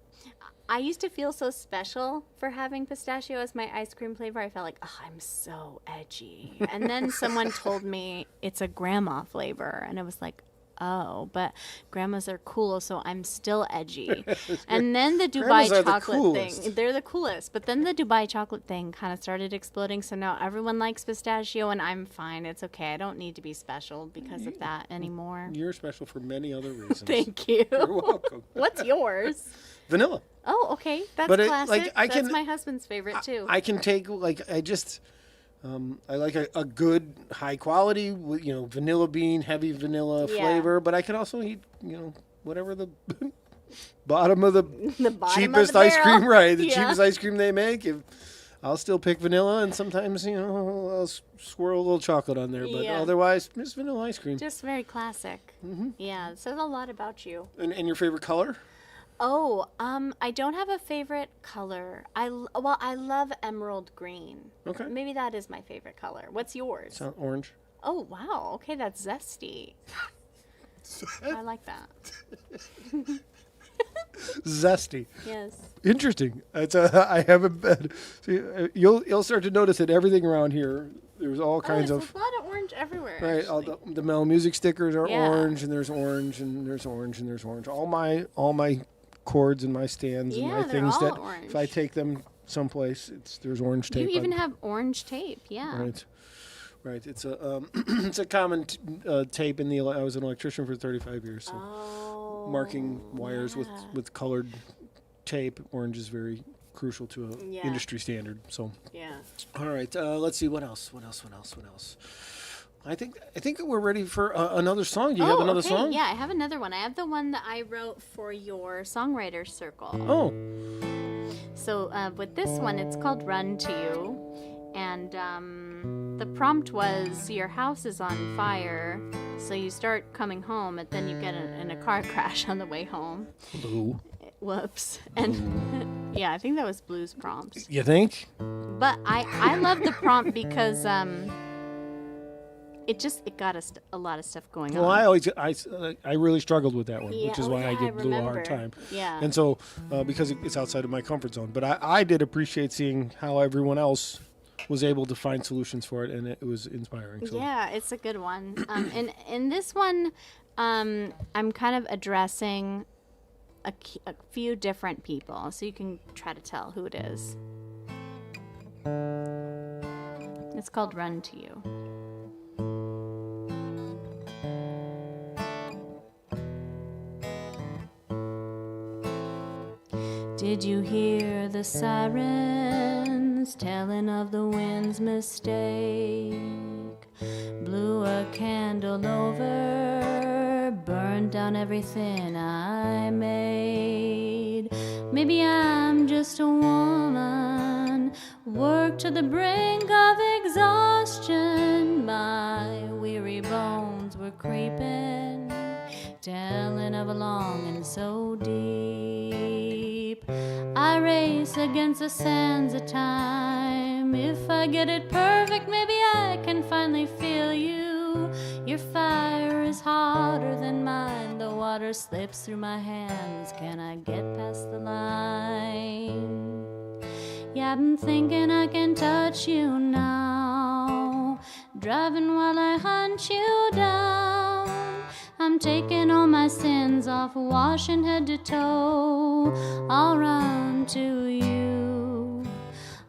I used to feel so special for having pistachio as my ice cream flavor. I felt like, oh, I'm so edgy. And then someone told me it's a grandma flavor. And I was like, oh, but grandmas are cool, so I'm still edgy. And then the Grandmas Dubai are the chocolate thing, coolest. they're the coolest. But then the Dubai chocolate thing kind of started exploding, so now everyone likes pistachio, and I'm fine. It's okay. I don't need to be special because of that anymore. You're special for many other reasons. Thank you. You're welcome. What's yours? Vanilla. Oh, okay. That's But classic. I That's can, my husband's favorite, too. I can take, I like a good high quality, vanilla bean, heavy vanilla Yeah. flavor, but I can also eat, whatever the bottom of the The bottom cheapest of the ice barrel. cream, right? The Yeah. cheapest ice cream they make. I'll still pick vanilla, and sometimes, I'll swirl a little chocolate on there, but Yeah. otherwise, just vanilla ice cream. Just very classic. Mm-hmm. Yeah, it says a lot about you. And your favorite color? Oh, I don't have a favorite color. I love emerald green. Okay. Maybe that is my favorite color. What's yours? Sound orange. Oh, wow. Okay, that's zesty. I like that. Zesty. Yes. Interesting. I haven't been. See, you'll start to notice that everything around here, there's all kinds there's of. a lot of orange everywhere. Right, all actually. the MeL Muzic stickers are Yeah. orange, and there's orange, and there's orange, and there's orange. All my cords and my stands and Yeah, my they're things all that orange. if I take them someplace, there's orange tape. You even on. have orange tape. Yeah. Right. It's a it's a common tape in the. I was an electrician for 35 years, so Oh. marking wires yeah. with colored tape. Orange is very crucial to a Yeah. industry standard. So. Yeah. All right, let's see what else. I think we're ready for another song. Do you have another okay. song? Yeah, I have another one. I have the one that I wrote for your Songwriters Circle. Oh, So with this one, it's called Run to You. And the prompt was your house is on fire. So you start coming home, and then you get in a car crash on the way home. Ooh. Whoops. And yeah, I think that was Blue's prompt. You think? But I love the prompt because it got us a lot of stuff going Well, on. I really struggled with that one, Yeah, which is oh, why yeah, I I give Blue a hard remember. time. Yeah. And so because it's outside of my comfort zone, but I did appreciate seeing how everyone else was able to find solutions for it, and it was inspiring. So. Yeah, it's a good one. And in this one, I'm kind of addressing a few different people, so you can try to tell who it is. It's called Run to You. Did you hear the sirens telling of the wind's mistake? Blew a candle over, burned down everything I made. Maybe I'm just a woman, worked to the brink of exhaustion. My weary bones were creeping, telling of a longing so deep. I race against the sands of time. If I get it perfect, maybe I can finally feel you. Your fire is hotter than mine. The water slips through my hands. Can I get past the line? Yeah, I'm thinking I can touch you now. Driving while I hunt you down. I'm taking all my sins off, washing head to toe. I'll run to you.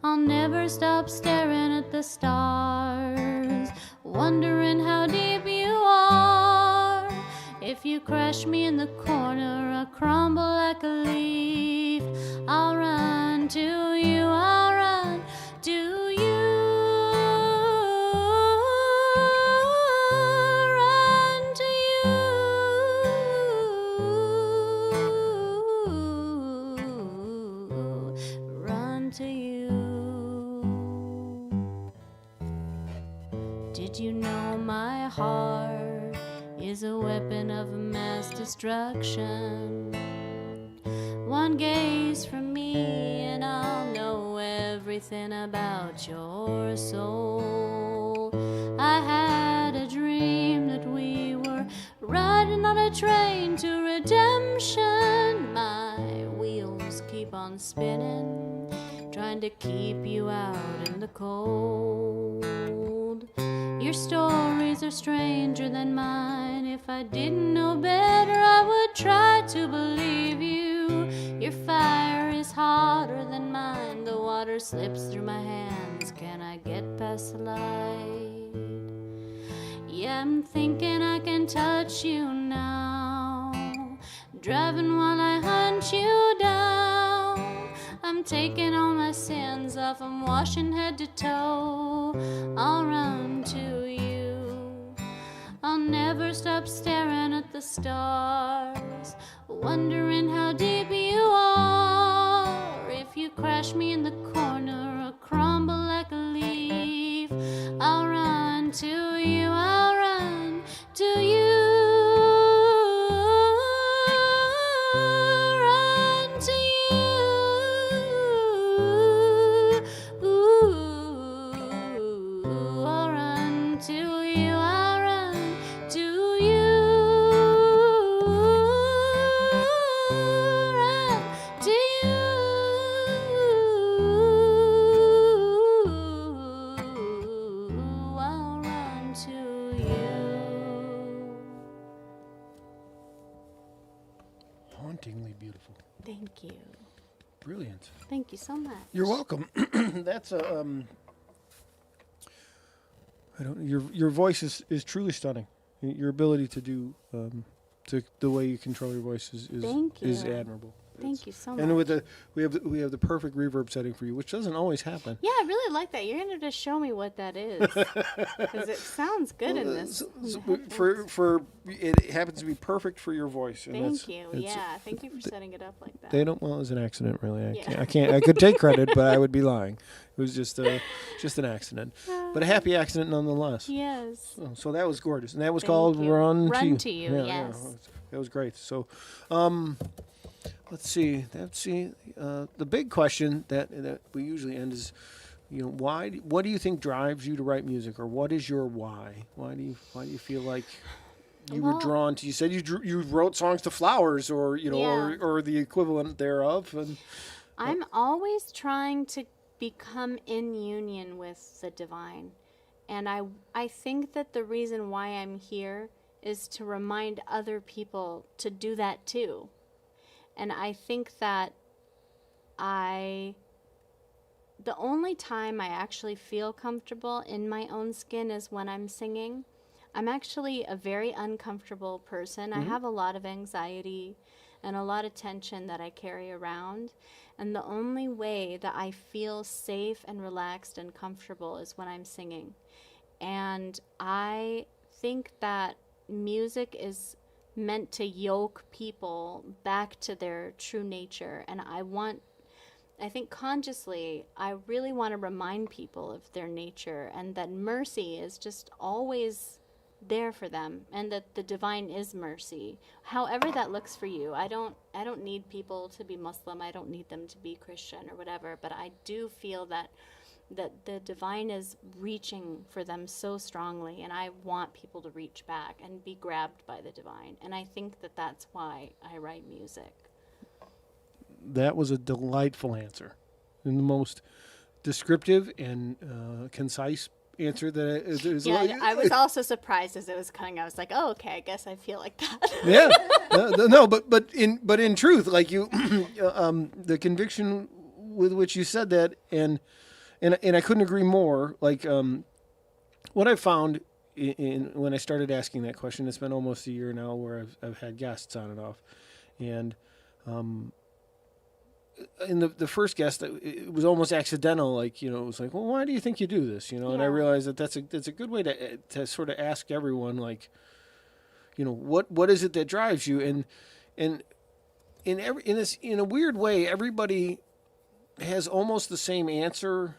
I'll never stop staring at the stars, wondering how deep you are. If you crush me in the corner, I'll crumble like a leaf. I'll run to you, I'll run to you. Run to you. Run to you. Did you know my heart is a weapon of mass destruction? One gaze from me and I'll know everything about your soul. I had a dream that we were riding on a train to redemption. My wheels keep on spinning, trying to keep you out in the cold. Your stories are stranger than mine. If I I didn't know better, I would try to believe you. Your fire is hotter than mine, the water slips through my hands. Can I get past the light? Yeah, I'm thinking I can touch you now. Driving while I hunt you down. I'm taking all my sins off, I'm washing head to toe. I'll run to you. I'll never stop staring at the stars, wondering how deep you are. If you crash me in the corner or crumble like a leaf, I'll run to you, I'll run to you. Run to you. Ooh, I'll run to you, I'll run to you. Run to you. I'll run to you. Hauntingly beautiful. Thank you. Brilliant. Thank you so much. You're welcome. That's a I don't. Your voice is truly stunning. Your ability to do to the way you control your voice Thank you. is admirable. Thank you so much. And with we have the perfect reverb setting for you, which doesn't always happen. Yeah, I really like that. You're gonna just show me what that is, because it sounds good in this. For it happens to be perfect for your voice. And Thank you. Yeah, thank you for setting it up like that. They don't. Well, it was an accident, really. Yeah. I can't. I could take credit, but I would be lying. It was just an accident, but a happy accident nonetheless. Yes. So that was gorgeous, and that was Thank called you. "Run Run to You." to You, Yeah, yes. that was great. So, let's see. The big question that we usually end is, what do you think drives you to write music, or what is your why? Why do you feel like you were drawn to? You said you wrote songs to flowers, or or the equivalent thereof, and I'm always trying to become in union with the divine. And I think that the reason why I'm here is to remind other people to do that too. And I think that the only time I actually feel comfortable in my own skin is when I'm singing. I'm actually a very uncomfortable person. I have a lot of anxiety and a lot of tension that I carry around. And the only way that I feel safe and relaxed and comfortable is when I'm singing. And I think that music is meant to yoke people back to their true nature. And I think consciously, I really want to remind people of their nature, and that mercy is just always there for them, and that the divine is mercy. However that looks for you. I don't need people to be Muslim. I don't need them to be Christian or whatever, but I do feel that the divine is reaching for them so strongly, and I want people to reach back and be grabbed by the divine. And I think that that's why I write music. that was a delightful answer, and the most descriptive and concise answer that is. Yeah, I was also surprised as it was coming. I was like, "Oh, okay, I guess I feel like that." Yeah, no, but in truth, like you, the conviction with which you said that, and I couldn't agree more. Like, what I found when I started asking that question, it's been almost a year now where I've had guests on and off, and in the first guest, it was almost accidental. Like, it was like, well, why do you think you do this? And I realized that that's a good way to sort of ask everyone, like, what is it that drives you? And in a weird way, everybody has almost the same answer.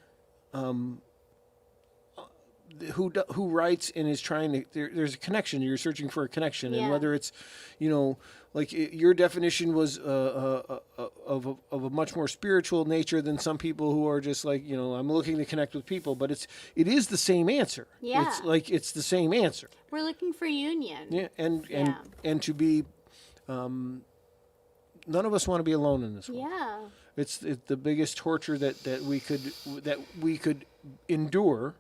Who writes and is trying to, there's a connection. You're searching for a connection, and whether it's, like your definition was of a much more spiritual nature than some people who are just like, I'm looking to connect with people, but it is the same answer. Yeah, it's the same answer. We're looking for union. Yeah, and to be, none of us want to be alone in this world. Yeah, it's the biggest torture that we could endure.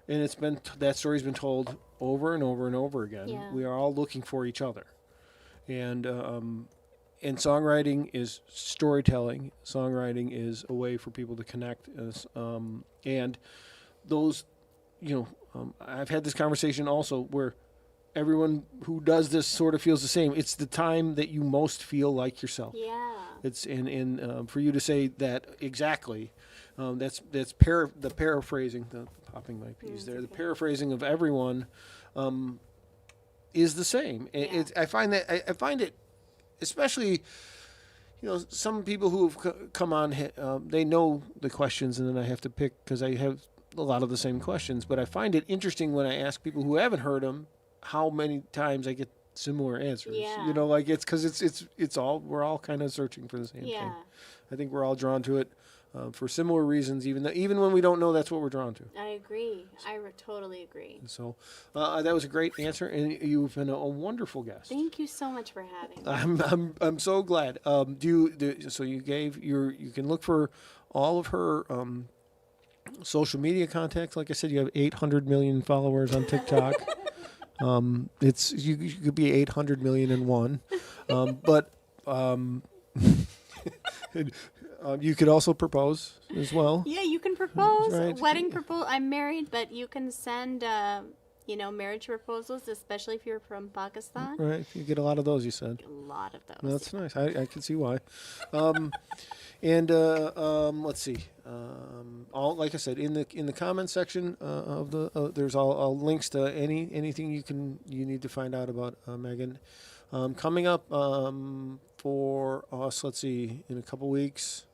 and it's been that story's been told over and over and over again. Yeah. We are all looking for each other, and songwriting is storytelling. Songwriting is a way for people to connect, and those, I've had this conversation also where everyone who does this sort of feels the same. It's the time that you most feel like yourself. Yeah. It's for you to say that exactly. The paraphrasing. The popping my piece there. The paraphrasing of everyone is the same. Yeah. I find it, especially, some people who have come on, they know the questions, and then I have to pick because I have a lot of the same questions. But I find it interesting when I ask people who haven't heard them how many times I get similar answers. Yeah. It's because it's all, we're all kind of searching for the same thing. I think we're all drawn to it for similar reasons, even when we don't know that's what we're drawn to. I agree. Totally agree. So that was a great answer, and you've been a wonderful guest. Thank you so much for having me. I'm so glad. So you can look for all of her social media contacts. Like I said, you have 800 million followers on TikTok. You could be 800 million and one, but you could also propose as well. Yeah, you can propose. Right. Wedding proposal. I'm married, but you can send, marriage proposals, especially if you're from Pakistan. Right, you get a lot of those. You said A lot of those. that's nice. I can see why. Let's see. All like I said in the comment section of the there's all links to anything you need to find out about Megan. Coming up for us, let's see, in a couple weeks.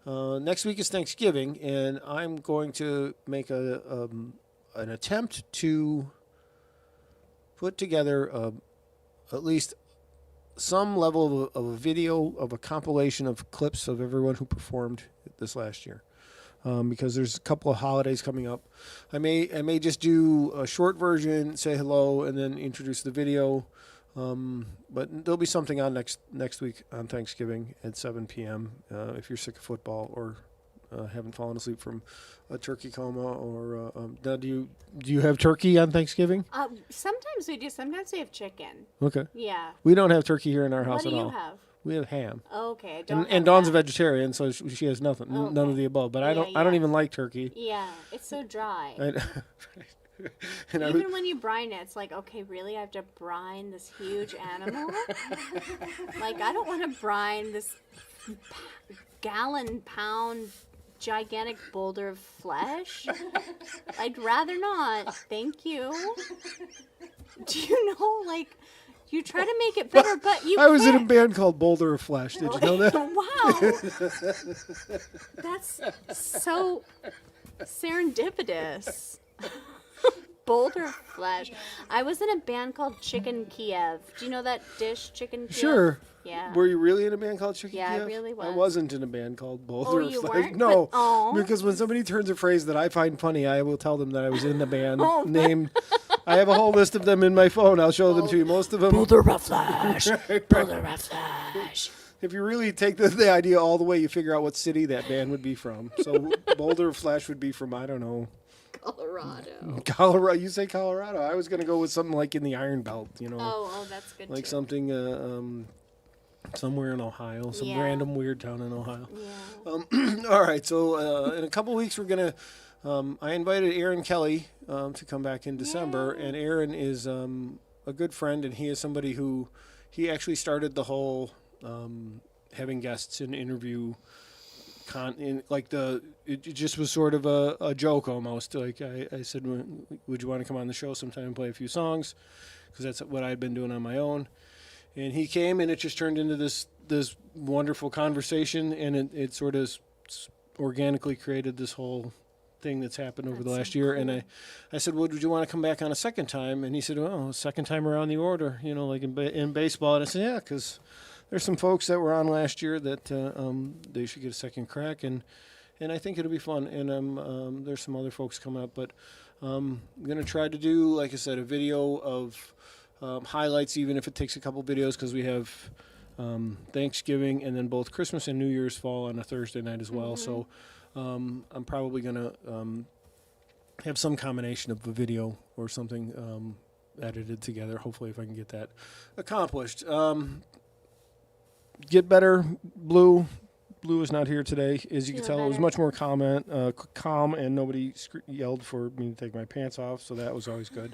Next week is Thanksgiving, and I'm going to make an attempt to put together at least some level of a video of a compilation of clips of everyone who performed this last year, because there's a couple of holidays coming up. I may just do a short version, say hello, and then introduce the video. But there'll be something on next week on Thanksgiving at 7 p.m. If you're sick of football or haven't fallen asleep from a turkey coma, or do you have turkey on Thanksgiving? Sometimes we do. Sometimes we have chicken. Okay. Yeah. We don't have turkey here in our house What do at you all. have? We have ham. Okay. And Dawn's a vegetarian, so she has nothing, Okay. none of the above. But I don't even like turkey. Yeah, it's so dry. And Even when you brine it, it's like, okay, really? I have to brine this huge animal? Like, I don't want to brine this pound gigantic boulder of flesh. I'd rather not. Thank you. Do you know, like, you try to make it better, but you I was in a band called Boulder of Flesh. Did you know that? Wow. That's so serendipitous. Boulder of Flesh. I was in a band called Chicken Kiev. Do you know that dish, Chicken Kiev? Sure. Yeah. Were you really in a band called Chicken Yeah, I Kiev? really was. I wasn't in a band called Boulder of you Flesh. weren't? No, But- because when somebody turns a phrase that I find funny, I will tell them that I was in the band Oh. named. I have a whole list of them in my phone. I'll show them to you. Most of them. Boulder of Flesh. Boulder of Flesh. If you really take the idea all the way, you figure out what city that band would be from. So Boulder of Flesh would be from, I don't know. Colorado. You say Colorado. I was going to go with something like in the Iron Belt, Oh, that's good like too. something somewhere in Ohio, some Yeah. random weird town in Ohio. Yeah. All right, so in a couple weeks we're going to, I invited Aaron Kelly to come back in December, and Aaron is a good friend, and he is somebody who, he actually started the whole having guests and interview it just was sort of a joke almost. Like I said, would you want to come on the show sometime and play a few songs? Because that's what I'd been doing on my own. And he came, and it just turned into this wonderful conversation, and it sort of organically created this whole thing that's happened over the last year. Cool. And I said, would you want to come back on a second time? And he said, well, second time around the order, like in baseball. And I said, yeah, because there's some folks that were on last year that they should get a second crack, and I think it'll be fun. And there's some other folks coming up, but I'm gonna try to do, like I said, a video of highlights, even if it takes a couple videos, because we have Thanksgiving and then both Christmas and New Year's fall on a Thursday night as well. So I'm probably gonna have some combination of a video or something edited together. Hopefully, if I can get that accomplished. Get better, Blue. Blue is not here today. As you can tell, it was much more calm, and nobody yelled for me to take my pants off, so that was always good.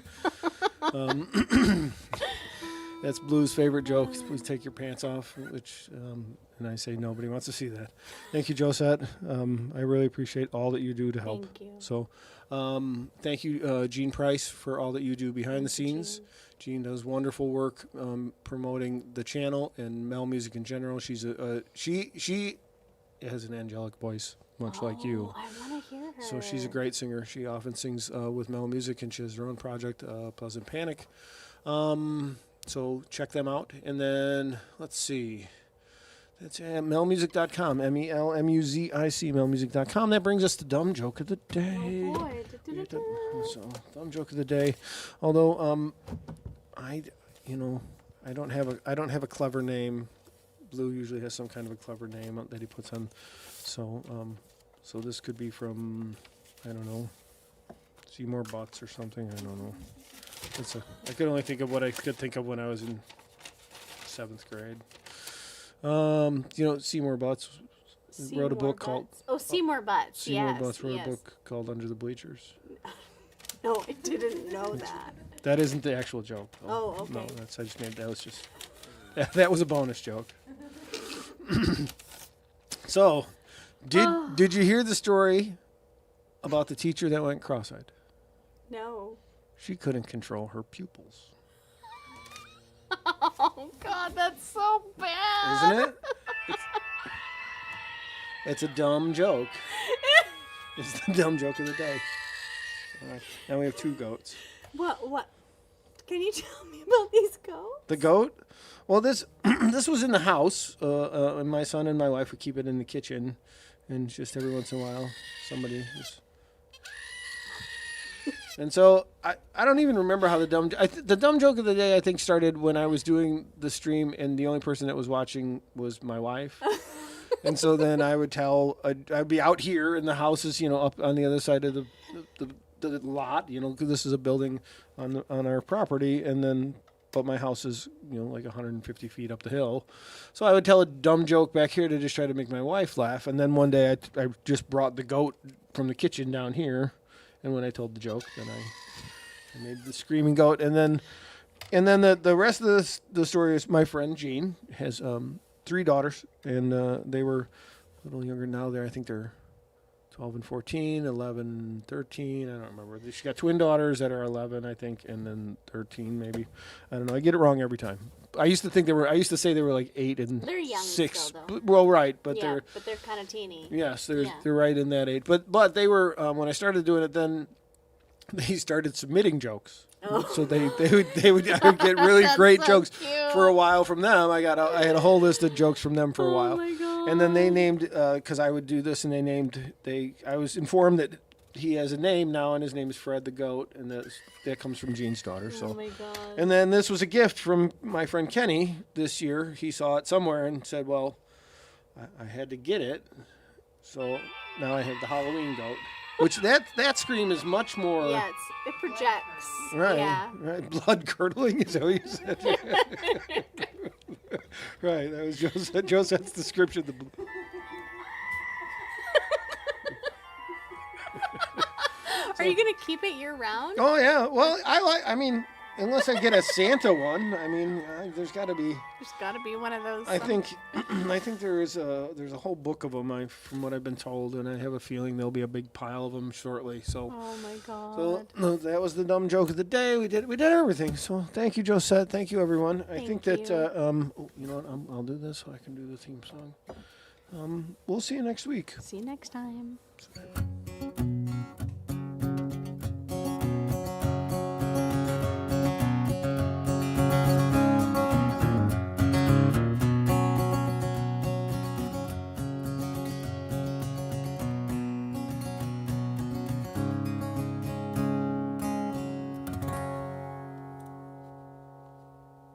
That's Blue's favorite joke. Please take your pants off, which, and I say nobody wants to see that. Thank you, Josette. I really appreciate all that you do to help. Thank you. So, thank you, Jean Price, for all that you do behind the scenes. Jean does wonderful work promoting the channel and MeL Muzic in general. She's she has an angelic voice, much like you. I want to hear her. So she's a great singer. She often sings with MeL Muzic, and she has her own project, Pleasant Panic. So check them out. And then, let's see. That's at melmusic.com, MELMUZIC, melmusic.com. That brings us to Dumb Joke of the Day. Oh, boy. So, Dumb Joke of the Day. Although, I don't have a clever name. Blue usually has some kind of a clever name that he puts on. So this could be from, I don't know, Seymour Butts or something. I don't know. I could only think of what I could think of when I was in 7th grade. Seymour Butts wrote a book called... Oh, Seymour Butts, Seymour Butts wrote a book called Under the Bleachers. No, I didn't know that. That isn't the actual joke. Though. Oh, okay. No, that was a bonus joke. So, did you hear the story about the teacher that went cross-eyed? No. She couldn't control her pupils. Oh, God, that's so bad. Isn't it? It's a dumb joke. It's the dumb joke of the day. All right. Now we have 2 goats. What? Can you tell me about these goats? The goat? Well, this was in the house, and my son and my wife would keep it in the kitchen, and just every once in a while, somebody was... And so I don't even remember how the dumb joke of the day, I think, started when I was doing the stream, and the only person that was watching was my wife. And so then I would I'd be out here, and the house is, up on the other side of the lot, because this is a building on our property, but my house is, like 150 feet up the hill. So I would tell a dumb joke back here to just try to make my wife laugh. And then one day I just brought the goat from the kitchen down here. And when I told the joke, then I made the screaming goat. And then the rest of the story is my friend Jean has 3 daughters, and they were a little younger now. I think they're 12 and 14, 11 and 13. I don't remember. She's got twin daughters that are 11, I think, and then 13 maybe. I don't know. I get it wrong every time. I used to say they were like 8 and 6. They're young still, though. Well, right, but they're kind of teeny. Yes, they're right in that age. But they were when I started doing it, then they started submitting jokes. Oh. So I would get really great jokes for a while from them. I had a whole list of jokes from them for a while. Oh my God. And then they named, because I would do this, and I was informed that he has a name now, and his name is Fred the Goat, and that comes from Jean's daughter. So. Oh my God. And then this was a gift from my friend Kenny this year. He saw it somewhere and said, well, I had to get it. So now I have the Halloween goat, which that scream is much more... Yeah, it projects. Right, yeah. Right. Blood curdling is what you said. Right, that was Joseph's description. Are you going to keep it year round? Oh, yeah. Well, unless I get a Santa one, there's got to be... There's got to be one of those. I think there's a whole book of them, from what I've been told, and I have a feeling there'll be a big pile of them shortly. So. Oh my God. So no, that was the dumb joke of the day. We did everything. So thank you, Josette. Thank you, everyone. I think that you know what? I'll do this so I can do the theme song. We'll see you next week. See you next time.